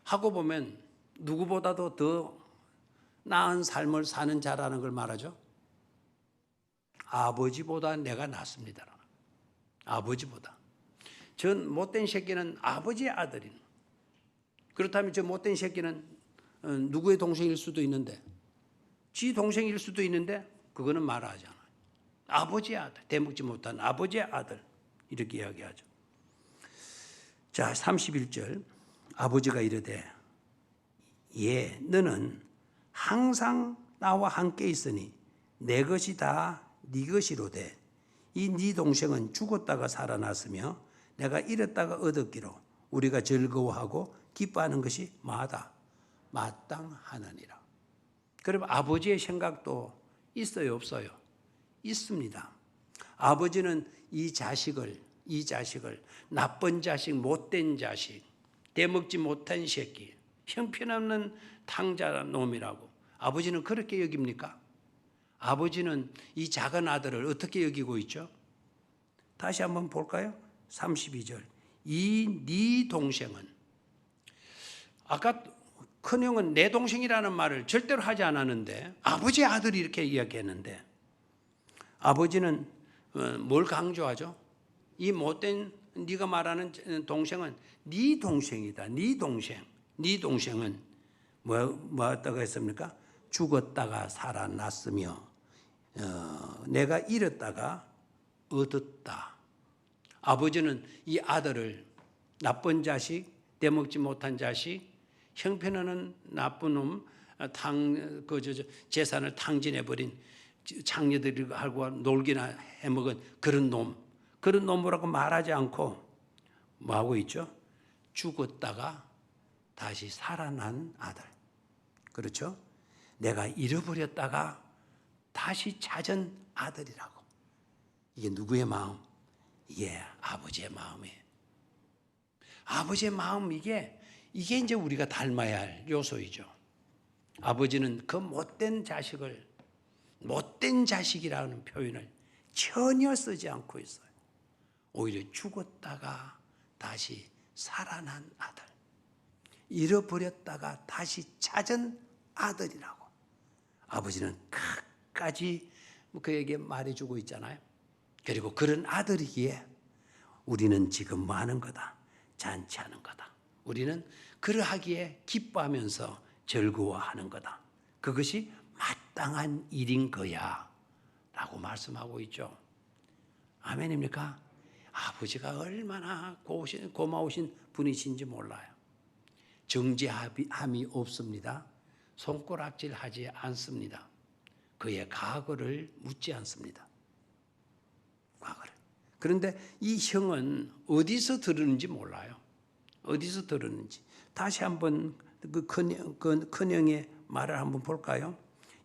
하고 보면 누구보다도 더 나은 삶을 사는 자라는 걸 말하죠. 아버지보다 내가 낫습니다. 아버지보다. 전 못된 새끼는 아버지의 아들인. 그렇다면 저 못된 새끼는 누구의 동생일 수도 있는데, 지 동생일 수도 있는데 그거는 말하지 않아요. 아버지의 아들, 대먹지 못한 아버지의 아들, 이렇게 이야기하죠. 자, 31절. 아버지가 이르되 예, 너는 항상 나와 함께 있으니 내 것이 다 네 것이로되 이 네 동생은 죽었다가 살아났으며 내가 잃었다가 얻었기로 우리가 즐거워하고 기뻐하는 것이 마땅하느니라. 그럼 아버지의 생각도 있어요, 없어요? 있습니다. 아버지는 이 자식을 나쁜 자식, 못된 자식, 대먹지 못한 새끼, 형편없는 탕자 놈이라고 아버지는 그렇게 여깁니까? 아버지는 이 작은 아들을 어떻게 여기고 있죠? 다시 한번 볼까요? 32절. 이 네 동생은, 아까 큰형은 내 동생이라는 말을 절대로 하지 않았는데 아버지의 아들이 이렇게 이야기했는데, 아버지는 뭘 강조하죠? 이 못된 네가 말하는 동생은 네 동생이다. 네 동생. 네 동생은 뭐였다고 했습니까? 죽었다가 살아났으며 내가 잃었다가 얻었다. 아버지는 이 아들을 나쁜 자식, 대먹지 못한 자식, 형편없는 나쁜 놈, 재산을 탕진해버린 장녀들하고 놀기나 해먹은 그런 놈이라고 말하지 않고 뭐하고 있죠? 죽었다가 다시 살아난 아들. 그렇죠? 내가 잃어버렸다가 다시 찾은 아들이라고. 이게 누구의 마음? 이게 아버지의 마음이에요. 아버지의 마음, 이게 이제 우리가 닮아야 할 요소이죠. 아버지는 그 못된 자식을 못된 자식이라는 표현을 전혀 쓰지 않고 있어요. 오히려 죽었다가 다시 살아난 아들, 잃어버렸다가 다시 찾은 아들이라고 아버지는 끝까지 그에게 말해주고 있잖아요. 그리고 그런 아들이기에 우리는 지금 뭐 하는 거다? 잔치하는 거다. 우리는 그러하기에 기뻐하면서 즐거워하는 거다. 그것이 마땅한 일인 거야 라고 말씀하고 있죠. 아멘입니까? 아버지가 얼마나 고마우신 분이신지 몰라요. 정죄함이 없습니다. 손가락질하지 않습니다. 그의 과거를 묻지 않습니다. 과거를. 그런데 이 형은 어디서 들었는지 몰라요. 어디서 들었는지. 다시 한번 그 큰형의 말을 한번 볼까요?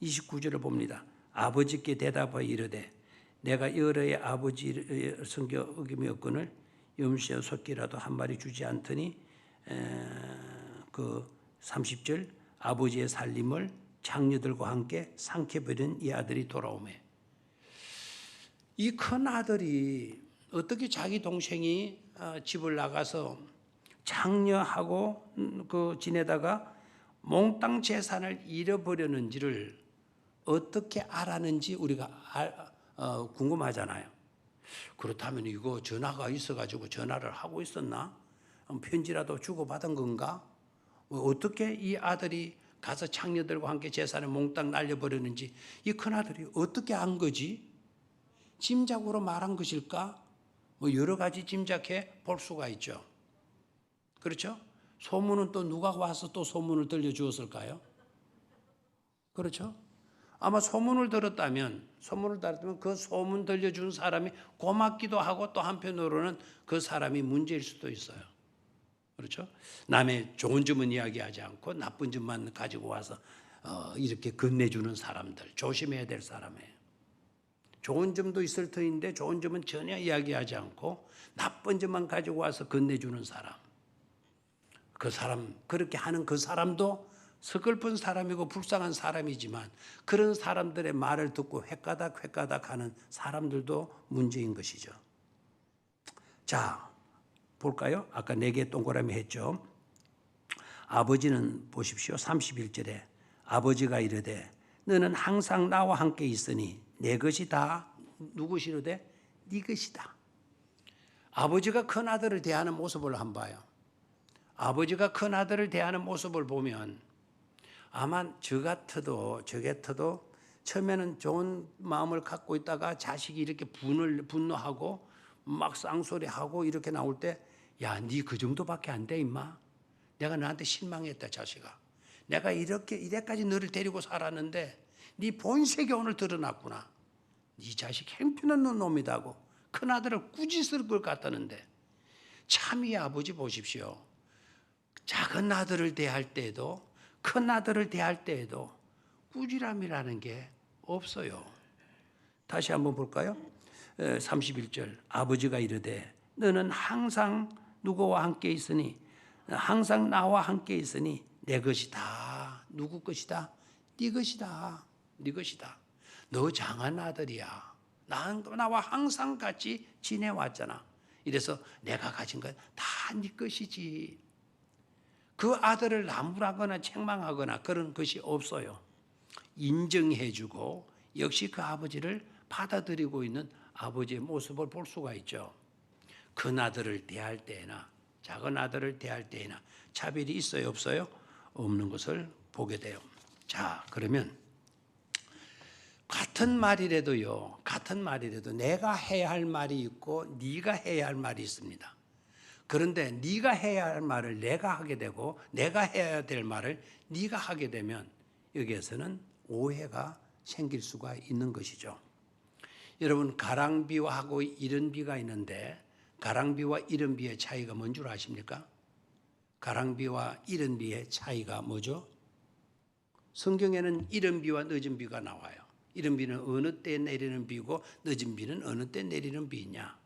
29절을 봅니다. 아버지께 대답하여 이르되 내가 여러의 아버지의 성경 어김이 없거늘 염소와 소끼라도 한 마리 주지 않더니 그 30절 아버지의 살림을 장녀들과 함께 삼켜버린 이 아들이 돌아오매. 이 큰 아들이 어떻게 자기 동생이 집을 나가서 장녀하고 그 지내다가 몽땅 재산을 잃어버렸는지를 어떻게 알았는지 우리가 궁금하잖아요. 그렇다면 이거 전화가 있어가지고 전화를 하고 있었나? 편지라도 주고받은 건가? 어떻게 이 아들이 가서 장녀들과 함께 재산을 몽땅 날려버렸는지 이 큰아들이 어떻게 안 거지? 짐작으로 말한 것일까? 뭐 여러 가지 짐작해 볼 수가 있죠. 그렇죠? 소문은 또 누가 와서 또 소문을 들려주었을까요? 그렇죠? 아마 소문을 들었다면 그 소문 들려준 사람이 고맙기도 하고 또 한편으로는 그 사람이 문제일 수도 있어요. 그렇죠? 남의 좋은 점은 이야기하지 않고 나쁜 점만 가지고 와서 이렇게 건네주는 사람들, 조심해야 될 사람이에요. 좋은 점도 있을 터인데 좋은 점은 전혀 이야기하지 않고 나쁜 점만 가지고 와서 건네주는 사람. 그 사람, 그렇게 하는 그 사람도 서글픈 사람이고 불쌍한 사람이지만 그런 사람들의 말을 듣고 획가닥 하는 사람들도 문제인 것이죠. 자, 볼까요? 아까 4개 동그라미 했죠. 아버지는 보십시오. 31절에 아버지가 이르되 너는 항상 나와 함께 있으니 내 것이 다 누구 시로되? 네 것이다. 아버지가 큰 아들을 대하는 모습을 한번 봐요. 아버지가 큰 아들을 대하는 모습을 보면 아마 저 같아도 처음에는 좋은 마음을 갖고 있다가 자식이 이렇게 분노하고 막 쌍소리하고 이렇게 나올 때, 야, 네 그 정도밖에 안 돼 임마. 내가 너한테 실망했다 자식아. 내가 이래까지 너를 데리고 살았는데 네 본색이 오늘 드러났구나. 네 자식 형편없는 놈이다고 큰 아들을 꾸짖을 것 같다는데, 참 이 아버지 보십시오. 작은 아들을 대할 때에도 큰 아들을 대할 때에도 꾸지람이라는 게 없어요. 다시 한번 볼까요? 31절 아버지가 이르되 너는 항상 누구와 함께 있으니 항상 나와 함께 있으니 내 것이다. 누구 것이다? 네 것이다. 네 것이다. 너 장한 아들이야. 나와 항상 같이 지내왔잖아. 이래서 내가 가진 건 다 네 것이지. 그 아들을 나무라거나 책망하거나 그런 것이 없어요. 인정해주고 역시 그 아버지를 받아들이고 있는 아버지의 모습을 볼 수가 있죠. 큰 아들을 대할 때나 작은 아들을 대할 때나 차별이 있어요, 없어요? 없는 것을 보게 돼요. 자, 그러면 같은 말이라도 내가 해야 할 말이 있고 네가 해야 할 말이 있습니다. 그런데 네가 해야 할 말을 내가 하게 되고 내가 해야 될 말을 네가 하게 되면 여기에서는 오해가 생길 수가 있는 것이죠. 여러분, 가랑비하고 이른비가 있는데 가랑비와 이른비의 차이가 뭔 줄 아십니까? 가랑비와 이른비의 차이가 뭐죠? 성경에는 이른비와 늦은 비가 나와요. 이른비는 어느 때 내리는 비고 늦은 비는 어느 때 내리는 비냐.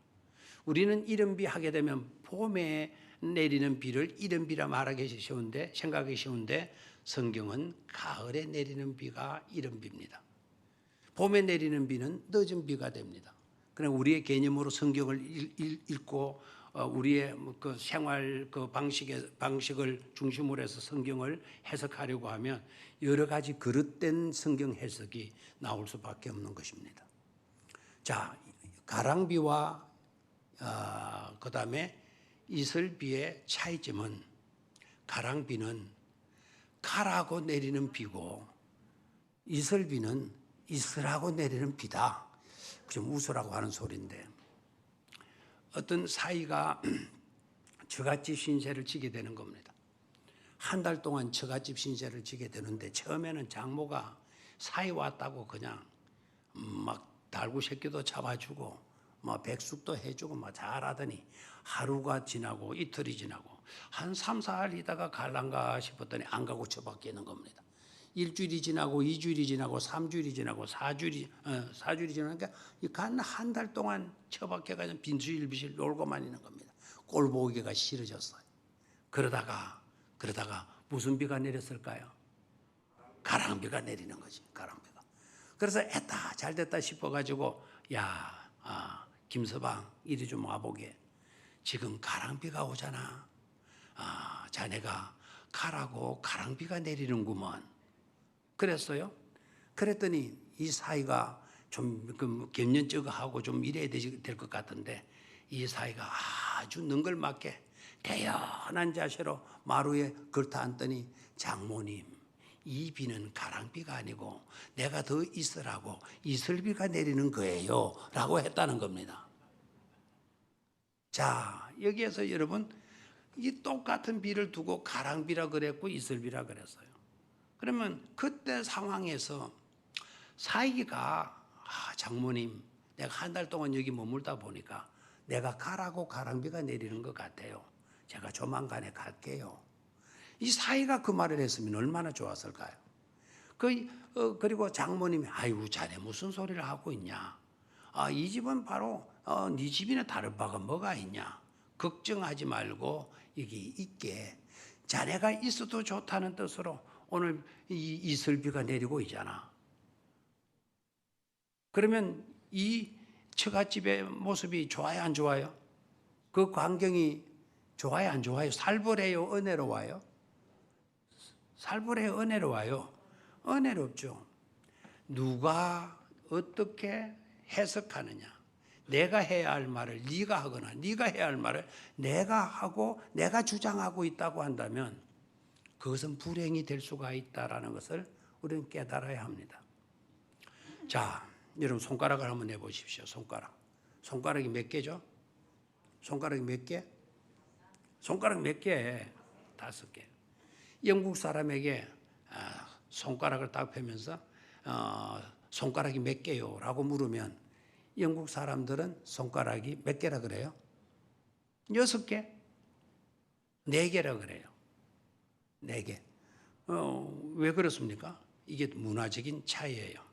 우리는 이른비 하게 되면 봄에 내리는 비를 이른비라 말하기 쉬운데, 생각하기 쉬운데 성경은 가을에 내리는 비가 이른비입니다. 봄에 내리는 비는 늦은 비가 됩니다. 그냥 우리의 개념으로 성경을 읽고 우리의 그 생활 그 방식을 중심으로 해서 성경을 해석하려고 하면 여러 가지 그릇된 성경 해석이 나올 수밖에 없는 것입니다. 자, 가랑비와 그 다음에 이슬비의 차이점은 가랑비는 가라고 내리는 비고 이슬비는 있으라고 내리는 비다. 좀 웃으라고 하는 소리인데, 어떤 사이가 처갓집 신세를 지게 되는 겁니다. 한 달 동안 처갓집 신세를 지게 되는데 처음에는 장모가 사이 왔다고 그냥 막 달구 새끼도 잡아주고 막 백숙도 해주고 막 잘하더니 하루가 지나고 이틀이 지나고 한 3, 4일 있다가 갈란가 싶었더니 안 가고 처박히는 겁니다. 일주일이 지나고 2주일이 지나고 3주일이 지나고 4주일이 지나니까 간 한 달 동안 처박혀가지고 빈수일비실 놀고만 있는 겁니다. 꼴 보기가 싫어졌어요. 그러다가 무슨 비가 내렸을까요? 가랑비가 내리는 거지. 가랑비가. 그래서 애다 잘됐다 싶어가지고 김서방 이리 좀 와보게. 지금 가랑비가 오잖아. 자네가 가라고 가랑비가 내리는구먼. 그랬어요. 그랬더니 이 사이가 좀 견년쩍어하고 좀 이래야 될 것 같은데 이 사이가 아주 능글맞게 대연한 자세로 마루에 걸터 앉더니 장모님, 이 비는 가랑비가 아니고 내가 더 있으라고 이슬비가 내리는 거예요 라고 했다는 겁니다. 자, 여기에서 여러분 이 똑같은 비를 두고 가랑비라 그랬고 이슬비라 그랬어요. 그러면 그때 상황에서 사이가 장모님, 내가 한 달 동안 여기 머물다 보니까 내가 가라고 가랑비가 내리는 것 같아요. 제가 조만간에 갈게요. 이 사이가 그 말을 했으면 얼마나 좋았을까요? 그리고 장모님이 아이고 자네 무슨 소리를 하고 있냐. 이 집은 바로 네 집이나 다를 바가 뭐가 있냐. 걱정하지 말고 여기 있게. 자네가 있어도 좋다는 뜻으로 오늘 이 이슬비가 내리고 있잖아. 그러면 이 처갓집의 모습이 좋아요, 안 좋아요? 그 광경이 좋아요, 안 좋아요? 살벌해요, 은혜로워요? 살벌해요, 은혜로워요? 은혜롭죠. 누가 어떻게 해석하느냐, 내가 해야 할 말을 네가 하거나 네가 해야 할 말을 내가 하고 내가 주장하고 있다고 한다면 그것은 불행이 될 수가 있다라는 것을 우리는 깨달아야 합니다. 자, 여러분 손가락을 한번 내보십시오. 손가락이 몇 개죠? 손가락이 몇 개? 손가락 몇 개? 5개. 영국 사람에게 손가락을 딱 펴면서 손가락이 몇 개요? 라고 물으면 영국 사람들은 손가락이 몇 개라 그래요? 6개? 4개라 그래요. 4개. 왜 그렇습니까? 이게 문화적인 차이예요.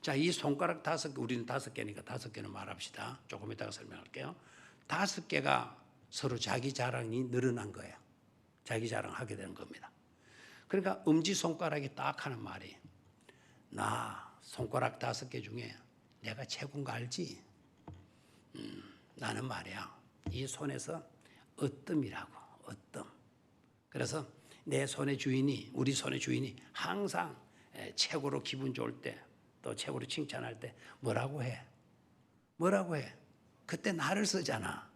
자, 이 손가락 5개, 우리는 5개니까 5개는 말합시다. 조금 이따가 설명할게요. 5개가 서로 자기 자랑이 늘어난 거예요. 자기 자랑하게 되는 겁니다. 그러니까 엄지손가락이 딱 하는 말이, 나 손가락 5개 중에 내가 최고인 거 알지? 나는 말이야, 이 손에서 으뜸이라고, 으뜸. 그래서 내 손의 주인이, 우리 손의 주인이 항상 최고로 기분 좋을 때, 또 최고로 칭찬할 때 뭐라고 해? 그때 나를 쓰잖아.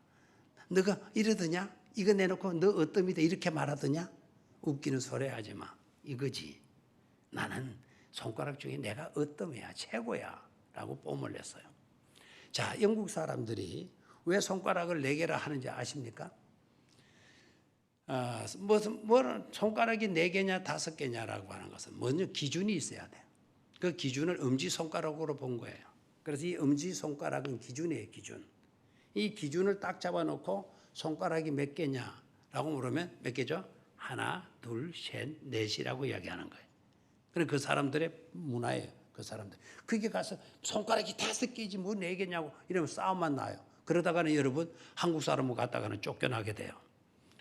너가 이러더냐? 이거 내놓고 너 으뜸이다 이렇게 말하더냐? 웃기는 소리 하지 마. 이거지. 나는 손가락 중에 내가 으뜸이야, 최고야 라고 뽐을 냈어요. 자, 영국 사람들이 왜 손가락을 4개라 하는지 아십니까? 손가락이 4개냐 5개냐라고 하는 것은 먼저 기준이 있어야 돼. 그 기준을 엄지손가락으로 본 거예요. 그래서 이 엄지손가락은 기준이에요, 기준. 이 기준을 딱 잡아놓고 손가락이 몇 개냐라고 물으면 몇 개죠? 1, 2, 3, 4이라고 이야기하는 거예요. 그래, 그 사람들의 문화예요. 그 사람들. 그게 가서 손가락이 5개지 뭐 4개냐고 이러면 싸움만 나요. 그러다가는 여러분 한국 사람을 갖다가는 쫓겨나게 돼요.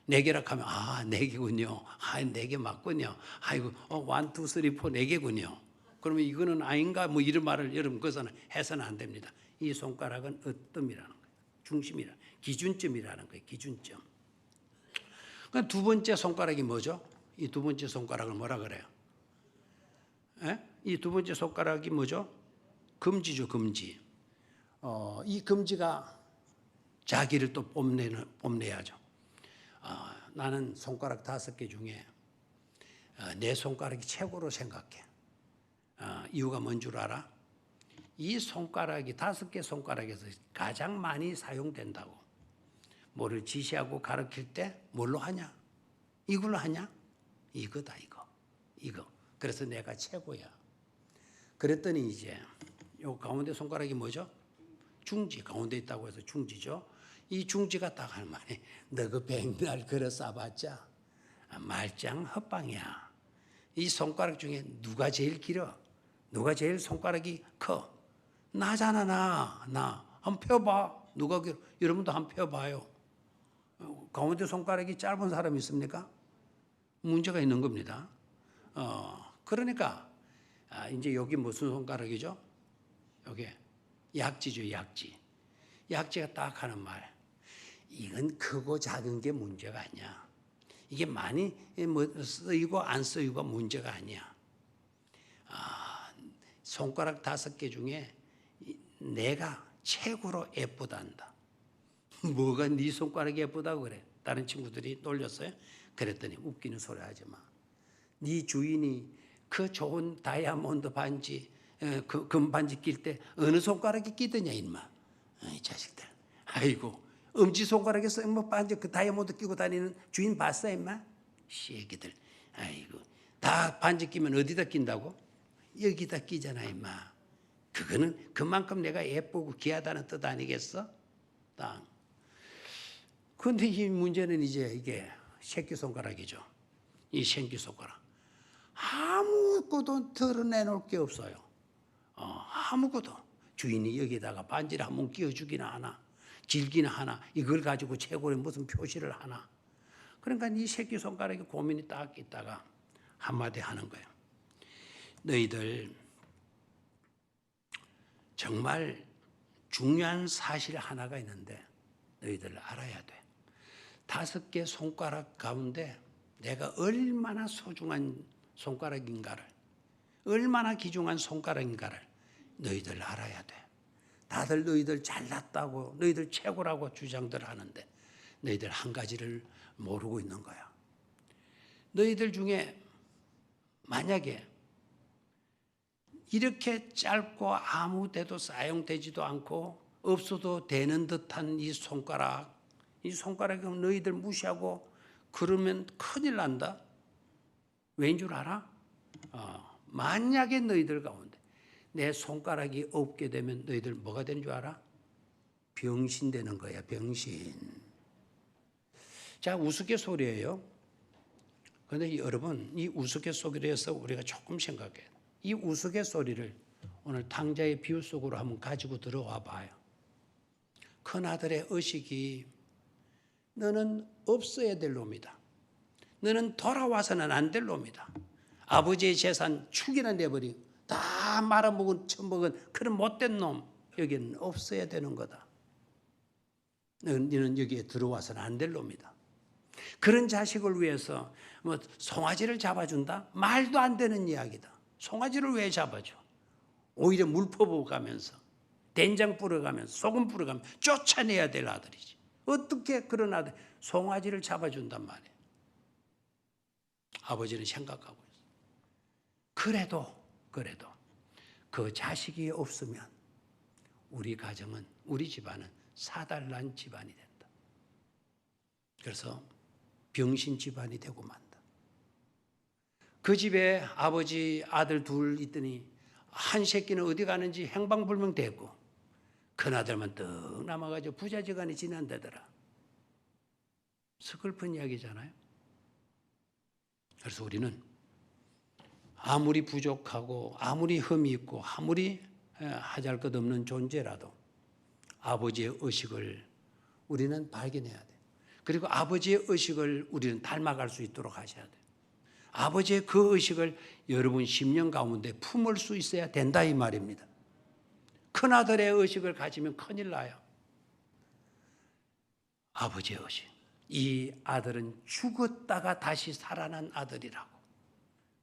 4개라 하면 4개군요. 4개 맞군요. 아이고 1, 2, 3, 4 4개군요. 그러면 이거는 아닌가 뭐 이런 말을 여러분 그것은 해서는 안 됩니다. 이 손가락은 으뜸이라는 거예요. 중심이라, 기준점이라는 거예요. 기준점. 그럼 2번째 손가락이 뭐죠? 이 2번째 손가락을 뭐라 그래요? 이 2번째 손가락이 뭐죠? 금지죠, 금지. 이 금지가 자기를 또 뽐내야죠. 나는 손가락 5개 중에 내 손가락이 최고로 생각해. 이유가 뭔 줄 알아? 이 손가락이 5개 손가락에서 가장 많이 사용된다고. 뭐를 지시하고 가르칠 때 뭘로 하냐? 이걸로 하냐? 이거다, 이거. 그래서 내가 최고야. 그랬더니 이제 요 가운데 손가락이 뭐죠? 중지. 가운데 있다고 해서 중지죠. 이 중지가 딱 할 말이, 너 그 백날 걸어 싸봤자 말짱 헛방이야. 이 손가락 중에 누가 제일 길어? 누가 제일 손가락이 커? 나잖아, 나. 한번 펴봐. 누가 길어? 여러분도 한번 펴봐요. 가운데 손가락이 짧은 사람이 있습니까? 문제가 있는 겁니다. 그러니까 이제 여기 무슨 손가락이죠? 여기 약지죠, 약지. 약지가 딱 하는 말. 이건 크고 작은 게 문제가 아니야. 이게 많이 쓰이고 안 쓰이고가 문제가 아니야. 손가락 5개 중에 내가 최고로 예쁘단다. 뭐가 네 손가락이 예쁘다고 그래? 다른 친구들이 놀렸어요. 그랬더니 웃기는 소리 하지 마. 네 주인이 그 좋은 다이아몬드 반지, 그 금반지 낄 때 어느 손가락이 끼더냐 임마. 이 자식들. 아이고 엄지손가락에서 뭐 반지 그 다이아몬드 끼고 다니는 주인 봤어 임마? 시애기들. 아이고 다 반지 끼면 어디다 낀다고? 여기다 끼잖아 임마. 그거는 그만큼 내가 예쁘고 귀하다는 뜻 아니겠어? 땅. 그런데 이 문제는 이제 이게 새끼손가락이죠. 이 새끼손가락. 아무것도 드러내놓을 게 없어요. 아무것도. 주인이 여기다가 반지를 한번 끼워주기나 하나, 길기나 하나, 이걸 가지고 최고의 무슨 표시를 하나. 그러니까 이 새끼손가락에 고민이 딱 있다가 한마디 하는 거예요. 너희들 정말 중요한 사실 하나가 있는데 너희들 알아야 돼. 5개 손가락 가운데 내가 얼마나 소중한 손가락인가를, 얼마나 귀중한 손가락인가를 너희들 알아야 돼. 다들 너희들 잘났다고 너희들 최고라고 주장들 하는데 너희들 한 가지를 모르고 있는 거야. 너희들 중에 만약에 이렇게 짧고 아무 데도 사용되지도 않고 없어도 되는 듯한 이 손가락이 너희들 무시하고 그러면 큰일 난다. 왜인 줄 알아? 만약에 너희들 가운데 내 손가락이 없게 되면 너희들 뭐가 되는 줄 알아? 병신 되는 거야, 병신. 자, 우스갯소리예요. 그런데 여러분, 이 우스갯소리에서 우리가 조금 생각해요. 이 우스갯소리를 오늘 탕자의 비유 속으로 한번 가지고 들어와 봐요. 큰아들의 의식이 너는 없어야 될 놈이다. 너는 돌아와서는 안 될 놈이다. 아버지의 재산 축이나 내버리고 다 말아먹은 처먹은 그런 못된 놈 여기는 없어야 되는 거다. 너는 여기에 들어와서는 안 될 놈이다. 그런 자식을 위해서 뭐 송아지를 잡아준다? 말도 안 되는 이야기다. 송아지를 왜 잡아줘? 오히려 물 퍼부어가면서 된장 뿌려가면서 소금 뿌려가면서 쫓아내야 될 아들이지. 어떻게 그런 아들 송아지를 잡아준단 말이에요. 아버지는 생각하고 있어요. 그래도 그 자식이 없으면 우리 가정은 우리 집안은 사달난 집안이 된다. 그래서 병신 집안이 되고 만다. 그 집에 아버지 아들 둘 있더니 한 새끼는 어디 가는지 행방불명됐고 큰아들만 떡 남아가지고 부자지간이 지난다더라. 슬픈 이야기잖아요. 그래서 우리는 아무리 부족하고 아무리 흠이 있고 아무리 하잘 것 없는 존재라도 아버지의 의식을 우리는 발견해야 돼요. 그리고 아버지의 의식을 우리는 닮아갈 수 있도록 하셔야 돼요. 아버지의 그 의식을 여러분 10년 가운데 품을 수 있어야 된다 이 말입니다. 큰아들의 의식을 가지면 큰일 나요. 아버지의 의식. 이 아들은 죽었다가 다시 살아난 아들이라고.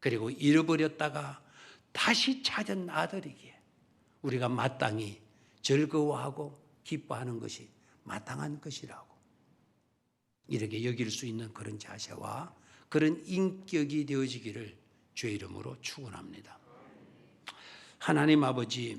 그리고 잃어버렸다가 다시 찾은 아들이기에 우리가 마땅히 즐거워하고 기뻐하는 것이 마땅한 것이라고. 이렇게 여길 수 있는 그런 자세와 그런 인격이 되어지기를 주의 이름으로 축원합니다. 하나님 아버지,